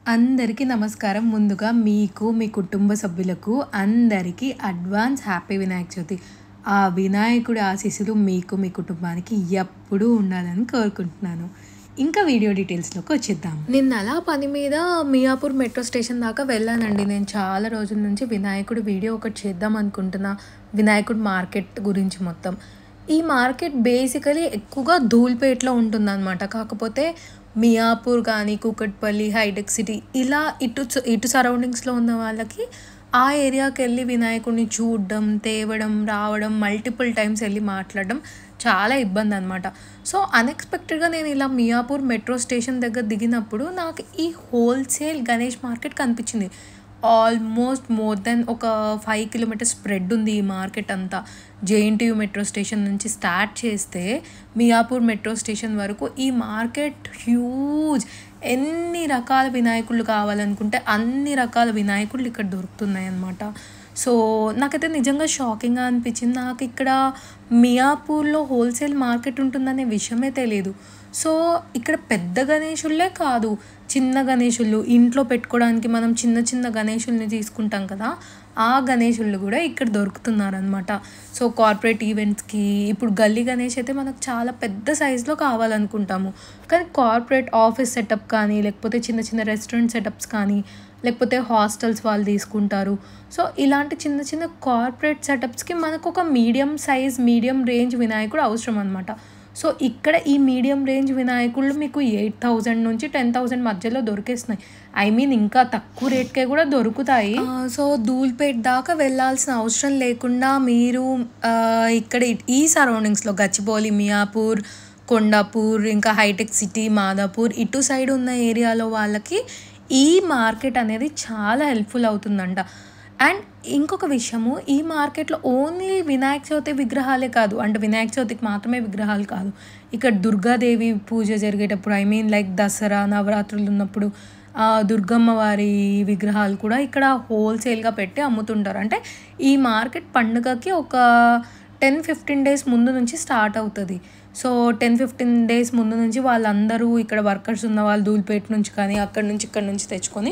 అందరికీ నమస్కారం. ముందుగా మీకు, మీ కుటుంబ సభ్యులకు అందరికీ అడ్వాన్స్ హ్యాపీ వినాయక చవితి. ఆ వినాయకుడి ఆశీస్సులు మీకు, మీ కుటుంబానికి ఎప్పుడూ ఉండాలని కోరుకుంటున్నాను. ఇంకా వీడియో డీటెయిల్స్‌లోకి వచ్చేద్దాం. నిన్న అలా పని మీద మియాపూర్ మెట్రో స్టేషన్ దాకా వెళ్ళానండి. నేను చాలా రోజుల నుంచి వినాయకుడి వీడియో ఒకటి చేద్దాం అనుకుంటున్నా. వినాయకుడి మార్కెట్ గురించి మొత్తం. ఈ మార్కెట్ బేసికలీ ఎక్కువగా ధూల్‌పేటలో ఉంటుందన్నమాట. కాకపోతే మియాపూర్ కానీ, కూకట్పల్లి, హైటెక్ సిటీ ఇలా ఇటు సరౌండింగ్స్‌లో ఉన్న వాళ్ళకి ఆ ఏరియాకెళ్ళి వినాయకుడిని చూడడం, తేవడం, రావడం, మల్టిపుల్ టైమ్స్ వెళ్ళి మాట్లాడడం చాలా ఇబ్బందనమాట. సో, అన్‌ఎక్స్‌పెక్టెడ్‌గా నేను ఇలా మియాపూర్ మెట్రో స్టేషన్ దగ్గర దిగినప్పుడు నాకు ఈ హోల్‌సేల్ గణేష్ మార్కెట్ కనిపించింది. ఆల్మోస్ట్ మోర్ దెన్ ఒక 5 కిలోమీటర్స్ స్ప్రెడ్ ఉంది ఈ మార్కెట్ అంతా. జేఎన్‌టీయూ మెట్రో స్టేషన్ నుంచి స్టార్ట్ చేస్తే మియాపూర్ మెట్రో స్టేషన్ వరకు ఈ మార్కెట్ హ్యూజ్. ఎన్ని రకాల వినాయకుళ్ళు కావాలనుకుంటే అన్ని రకాల వినాయకుళ్ళు ఇక్కడ దొరుకుతున్నాయన్నమాట. సో, నాకైతే నిజంగా షాకింగ్‌గా అనిపించింది. నాకు ఇక్కడ మియాపూర్‌లో హోల్‌సేల్ మార్కెట్ ఉంటుందనే విషయమే తెలీదు. సో, ఇక్కడ పెద్ద గణేషుళ్ళే కాదు, చిన్న గణేషుళ్ళు ఇంట్లో పెట్టుకోవడానికి మనం చిన్న చిన్న గణేషుల్ని తీసుకుంటాం కదా! ఆ గణేషుళ్ళు కూడా ఇక్కడ దొరుకుతున్నారనమాట. సో, కార్పొరేట్ ఈవెంట్స్‌కి ఇప్పుడు గల్లీ గణేష్ అయితే మనకు చాలా పెద్ద సైజులో కావాలనుకుంటాము. కానీ కార్పొరేట్ ఆఫీస్ సెటప్ కానీ, లేకపోతే చిన్న చిన్న రెస్టారెంట్ సెటప్స్ కానీ, లేకపోతే హాస్టల్స్ వాళ్ళు తీసుకుంటారు. సో, ఇలాంటి చిన్న చిన్న కార్పొరేట్ సెటప్స్‌కి మనకు ఒక మీడియం సైజ్, మీడియం రేంజ్ వినాయకుడు అవసరం అనమాట. సో, ఇక్కడ ఈ మీడియం రేంజ్ వినాయకుళ్ళు మీకు 8,000 నుంచి 10,000 మధ్యలో దొరికేస్తున్నాయి. ఐ మీన్ ఇంకా తక్కువ రేట్‌కే కూడా దొరుకుతాయి. సో, ధూల్‌పేట్ దాకా వెళ్ళాల్సిన అవసరం లేకుండా మీరు ఇక్కడ ఈ సరౌండింగ్స్‌లో గచ్చిబౌలి, మియాపూర్, కొండాపూర్, ఇంకా హైటెక్ సిటీ, మాదాపూర్ ఇటు సైడ్ ఉన్న ఏరియాలో వాళ్ళకి ఈ మార్కెట్ అనేది చాలా హెల్ప్‌ఫుల్ అవుతుందంట. అండ్ ఇంకొక విషయము, ఈ మార్కెట్‌లో ఓన్లీ వినాయక చవితి విగ్రహాలే కాదు, అంటే వినాయక చవితికి మాత్రమే విగ్రహాలు కాదు. ఇక్కడ దుర్గాదేవి పూజ జరిగేటప్పుడు, ఐ మీన్ లైక్ దసరా, నవరాత్రులు ఉన్నప్పుడు దుర్గమ్మ వారి విగ్రహాలు కూడా ఇక్కడ హోల్‌సేల్‌గా పెట్టి అమ్ముతుంటారు. అంటే ఈ మార్కెట్ పండుగకి ఒక 10-15 డేస్ ముందు నుంచి స్టార్ట్ అవుతది. సో, 10-15 డేస్ ముందు నుంచి వాళ్ళందరూ ఇక్కడ వర్కర్స్ ఉన్న వాళ్ళు ధూల్‌పేట నుంచి కానీ, అక్కడి నుంచి ఇక్కడి నుంచి తెచ్చుకొని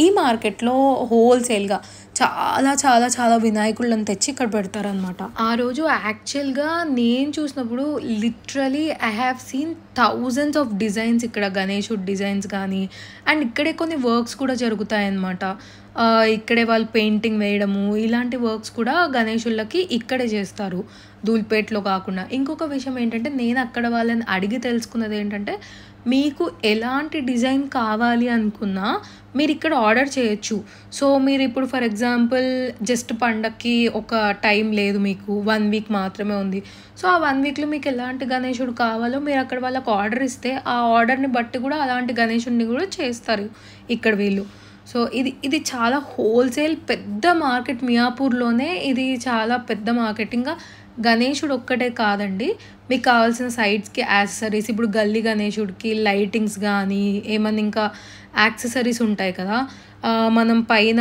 ఈ మార్కెట్‌లో హోల్‌సేల్‌గా చాలా చాలా చాలా వినాయకుళ్ళని తెచ్చి ఇక్కడ పెడతారనమాట. ఆ రోజు యాక్చువల్‌గా నేను చూసినప్పుడు literally I have seen thousands of designs ఇక్కడ, గణేశుడి డిజైన్స్ కానీ, అండ్ ఇక్కడే కొన్ని వర్క్స్ కూడా జరుగుతాయన్నమాట. ఇక్కడే వాళ్ళు పెయింటింగ్ వేయడము, ఇలాంటి వర్క్స్ కూడా గణేశుళ్ళకి ఇక్కడే చేస్తారు, ధూల్‌పేటలో కాకుండా. ఇంకొక విషయం ఏంటంటే, నేను అక్కడ వాళ్ళని అడిగి తెలుసుకున్నది ఏంటంటే, మీకు ఎలాంటి డిజైన్ కావాలి అనుకున్నా మీరు ఇక్కడ ఆర్డర్ చేయొచ్చు. సో, మీరు ఇప్పుడు ఫర్ ఎగ్జాంపుల్ జస్ట్ పండక్కి ఒక టైం లేదు, మీకు 1 వీక్ మాత్రమే ఉంది. సో, ఆ 1 వీక్‌లో మీకు ఎలాంటి గణేశుడు కావాలో మీరు అక్కడ వాళ్ళకి ఆర్డర్ ఇస్తే, ఆ ఆర్డర్‌ని బట్టి కూడా అలాంటి గణేశుడిని కూడా చేస్తారు ఇక్కడ వీళ్ళు. సో, ఇది చాలా హోల్‌సేల్ పెద్ద మార్కెట్. మియాపూర్‌లోనే ఇది చాలా పెద్ద మార్కెట్. ఇంకా గణేశుడు ఒక్కటే కాదండి, మీకు కావాల్సిన సైడ్స్‌కి యాక్సెసరీస్, ఇప్పుడు గల్లీ గణేశుడికి లైటింగ్స్ కానీ, ఏమన్నా ఇంకా యాక్సెసరీస్ ఉంటాయి కదా! మనం పైన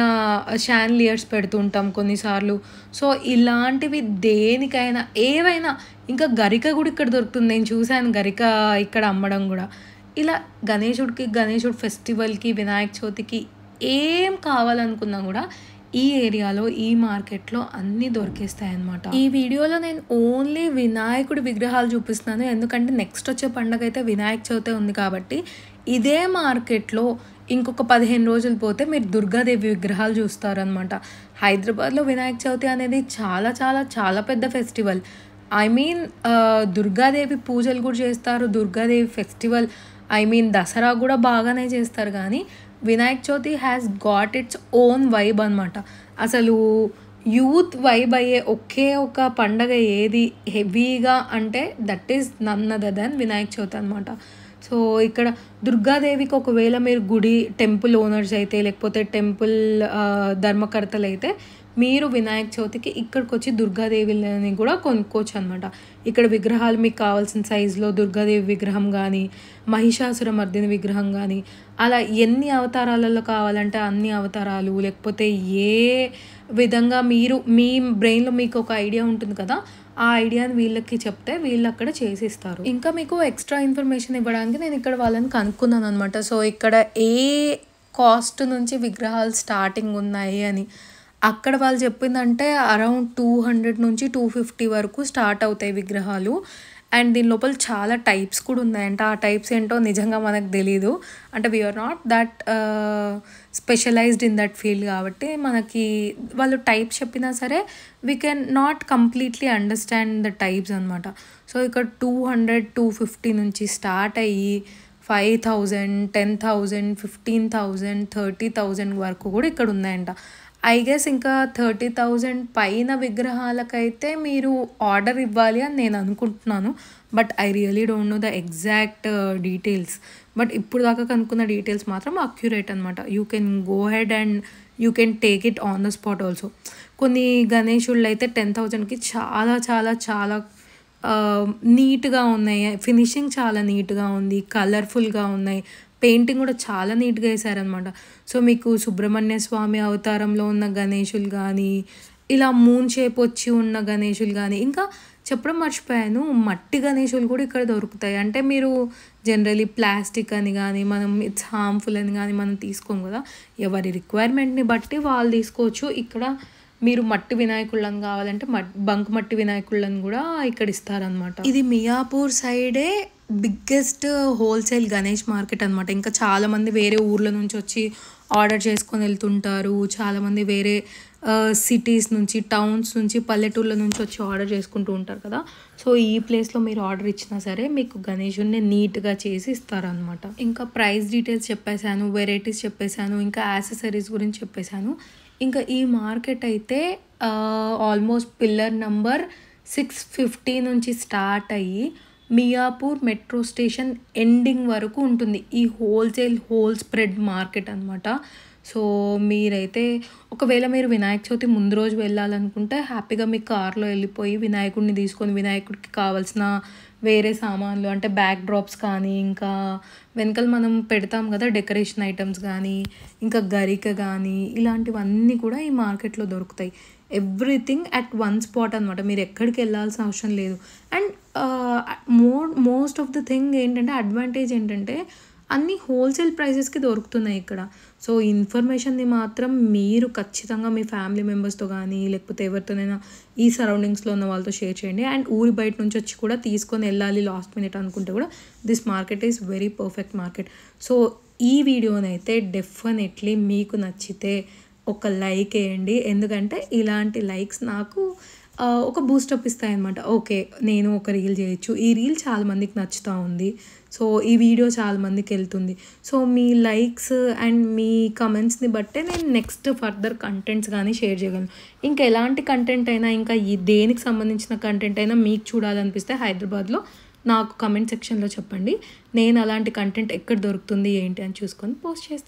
షాన్లియర్స్ పెడుతూ ఉంటాం కొన్నిసార్లు. సో, ఇలాంటివి దేనికైనా, ఏవైనా, ఇంకా గరిక కూడా ఇక్కడ దొరుకుతుంది. నేను చూశాను గరిక ఇక్కడ అమ్మడం కూడా. ఇలా గణేశుడి ఫెస్టివల్‌కి, వినాయక చవితికి ఏం కావాలనుకున్నా కూడా ఈ ఏరియాలో, ఈ మార్కెట్‌లో అన్నీ దొరికేస్తాయన్నమాట. ఈ వీడియోలో నేను ఓన్లీ వినాయకుడి విగ్రహాలు చూపిస్తున్నాను. ఎందుకంటే నెక్స్ట్ వచ్చే పండగ అయితే వినాయక చవితే ఉంది కాబట్టి, ఇదే మార్కెట్‌లో ఇంకొక 15 రోజులు పోతే మీరు దుర్గాదేవి విగ్రహాలు చూస్తారనమాట. హైదరాబాద్‌లో వినాయక చవితి అనేది చాలా చాలా చాలా పెద్ద ఫెస్టివల్. ఐ మీన్ దుర్గాదేవి పూజలు కూడా చేస్తారు, Durgadevi festival, I mean Dasara కూడా బాగానే చేస్తారు. కానీ Vinayaka Chavithi has got its own vibe అనమాట. అసలు యూత్ వైబ్ అయ్యే ఒకే ఒక పండగ ఏది హెవీగా అంటే, that is none other than Vinayaka Chavithi అనమాట. సో, ఇక్కడ దుర్గాదేవికి ఒకవేళ మీరు టెంపుల్ ఓనర్స్ అయితే, లేకపోతే టెంపుల్ ధర్మకర్తలు అయితే, మీరు వినాయక చవితికి ఇక్కడికి వచ్చి దుర్గాదేవిని కూడా కొనుక్కోవచ్చు అనమాట. ఇక్కడ విగ్రహాలు మీకు కావాల్సిన సైజులో దుర్గాదేవి విగ్రహం కానీ, మహిషాసురమర్దిని విగ్రహం కానీ, అలా ఎన్ని అవతారాలలో కావాలంటే అన్ని అవతారాలు, లేకపోతే ఏ విధంగా మీరు మీ బ్రెయిన్‌లో మీకు ఒక ఐడియా ఉంటుంది కదా! ఆ ఐడియాని వీళ్ళకి చెప్తే వీళ్ళు అక్కడ చేసిస్తారు. ఇంకా మీకు ఎక్స్ట్రా ఇన్ఫర్మేషన్ ఇవ్వడానికి నేను ఇక్కడ వాళ్ళని కనుక్కున్నాను అనమాట. సో, ఇక్కడ ఏ కాస్ట్ నుంచి విగ్రహాలు స్టార్టింగ్ ఉన్నాయి అని. అక్కడ వాళ్ళు చెప్పిందంటే అరౌండ్ 200 నుంచి 250 వరకు స్టార్ట్ అవుతాయి విగ్రహాలు. అండ్ దీని లోపల చాలా టైప్స్ కూడా ఉన్నాయంట. ఆ టైప్స్ ఏంటో నిజంగా మనకు తెలీదు. అంటే we are not that specialized in that field కాబట్టి మనకి వాళ్ళు టైప్స్ చెప్పినా సరే we can not completely understand the types అనమాట. సో ఇక్కడ 200, 250 నుంచి స్టార్ట్ అయ్యి 5,000, 10,000, 15,000, 30,000 వరకు కూడా ఇక్కడ ఉన్నాయంట. ఐ గెస్ ఇంకా 30,000 పైన విగ్రహాలకైతే మీరు ఆర్డర్ ఇవ్వాలి అని నేను అనుకుంటున్నాను. But I really don't know the exact details. But ఇప్పుడు దాకా కనుక్కున్న డీటెయిల్స్ మాత్రం అక్యురేట్ అనమాట. You can go head and you can take it on the spot also. కొన్ని గణేశుళ్ళు అయితే 10,000కి చాలా చాలా చాలా నీట్గా ఉన్నాయి. ఫినిషింగ్ చాలా నీట్గా ఉంది, కలర్ఫుల్గా ఉన్నాయి, పెయింటింగ్ కూడా చాలా నీట్గా వేసారనమాట. సో మీకు సుబ్రహ్మణ్య స్వామి అవతారంలో ఉన్న గణేశులు కానీ, ఇలా మూన్ షేప్ వచ్చి ఉన్న గణేశులు కానీ, ఇంకా చెప్పడం మర్చిపోయాను, మట్టి గణేశులు కూడా ఇక్కడ దొరుకుతాయి. అంటే మీరు జనరలీ ప్లాస్టిక్ అని కానీ, మనం ఇట్స్ హార్మ్ఫుల్ అని కానీ మనం తీసుకోము కదా, ఎవరి రిక్వైర్మెంట్ని బట్టి వాళ్ళు తీసుకోవచ్చు. ఇక్కడ మీరు మట్టి వినాయకుళ్ళని కావాలంటే బంక్ మట్టి వినాయకుళ్ళని కూడా ఇక్కడ ఇస్తారనమాట. ఇది మియాపూర్ సైడే బిగ్గెస్ట్ హోల్సేల్ గణేష్ మార్కెట్ అనమాట. ఇంకా చాలామంది వేరే ఊర్ల నుంచి వచ్చి ఆర్డర్ చేసుకొని వెళ్తుంటారు. చాలామంది వేరే సిటీస్ నుంచి, టౌన్స్ నుంచి, పల్లెటూళ్ళ నుంచి వచ్చి ఆర్డర్ చేసుకుంటూ ఉంటారు కదా. సో ఈ ప్లేస్లో మీరు ఆర్డర్ ఇచ్చినా సరే మీకు గణేషుని నీట్గా చేసి ఇస్తారనమాట. ఇంకా ప్రైస్ డీటెయిల్స్ చెప్పేశాను, వెరైటీస్ చెప్పేశాను, ఇంకా యాక్సెసరీస్ గురించి చెప్పేశాను. ఇంకా ఈ మార్కెట్ అయితే ఆల్మోస్ట్ పిల్లర్ నంబర్ 650 నుంచి స్టార్ట్ అయ్యి మియాపూర్ మెట్రో స్టేషన్ ఎండింగ్ వరకు ఉంటుంది. ఈ హోల్ స్ప్రెడ్ మార్కెట్ అనమాట. సో మీరైతే ఒకవేళ మీరు వినాయక చవితి ముందు రోజు వెళ్ళాలనుకుంటే హ్యాపీగా మీ కార్లో వెళ్ళిపోయి వినాయకుడిని తీసుకొని వినాయకుడికి కావాల్సిన వేరే సామాన్లు అంటే బ్యాక్ డ్రాప్స్ కానీ, ఇంకా వెనకాల మనం పెడతాం కదా డెకరేషన్ ఐటమ్స్ కానీ, ఇంకా గరిక కానీ, ఇలాంటివన్నీ కూడా ఈ మార్కెట్లో దొరుకుతాయి. ఎవ్రీథింగ్ అట్ వన్ స్పాట్ అనమాట. మీరు ఎక్కడికి వెళ్ళాల్సిన అవసరం లేదు. And most of the thing ఏంటంటే, అడ్వాంటేజ్ ఏంటంటే అన్నీ హోల్సేల్ ప్రైసెస్కి దొరుకుతున్నాయి ఇక్కడ. సో ఇన్ఫర్మేషన్ని మాత్రం మీరు ఖచ్చితంగా మీ ఫ్యామిలీ మెంబర్స్తో కానీ, లేకపోతే ఎవరితోనైనా ఈ సరౌండింగ్స్లో ఉన్న వాళ్ళతో షేర్ చేయండి. అండ్ ఊరి బయట నుంచి వచ్చి కూడా తీసుకొని వెళ్ళాలి లాస్ట్ మినిట్ అనుకుంటే కూడా this market is very perfect market. So ఈ వీడియోనైతే డెఫినెట్లీ మీకు నచ్చితే ఒక లైక్ వేయండి. ఎందుకంటే ఇలాంటి లైక్స్ నాకు ఒక బూస్టప్ ఇస్తాయి అనమాట. ఓకే, నేను ఒక రీల్ చేయొచ్చు, ఈ రీల్ చాలా మందికి నచ్చుతూ ఉంది, సో ఈ వీడియో చాలా మందికి వెళ్తుంది. సో మీ లైక్స్ అండ్ మీ కమెంట్స్ని బట్టే నేను నెక్స్ట్ ఫర్దర్ కంటెంట్స్ కానీ షేర్ చేయగలను. ఇంకా ఎలాంటి కంటెంట్ అయినా, ఇంకా దేనికి సంబంధించిన కంటెంట్ అయినా మీకు చూడాలనిపిస్తే హైదరాబాద్లో నాకు కమెంట్ సెక్షన్లో చెప్పండి. నేను అలాంటి కంటెంట్ ఎక్కడ దొరుకుతుంది ఏంటి అని చూసుకొని పోస్ట్ చేస్తాను.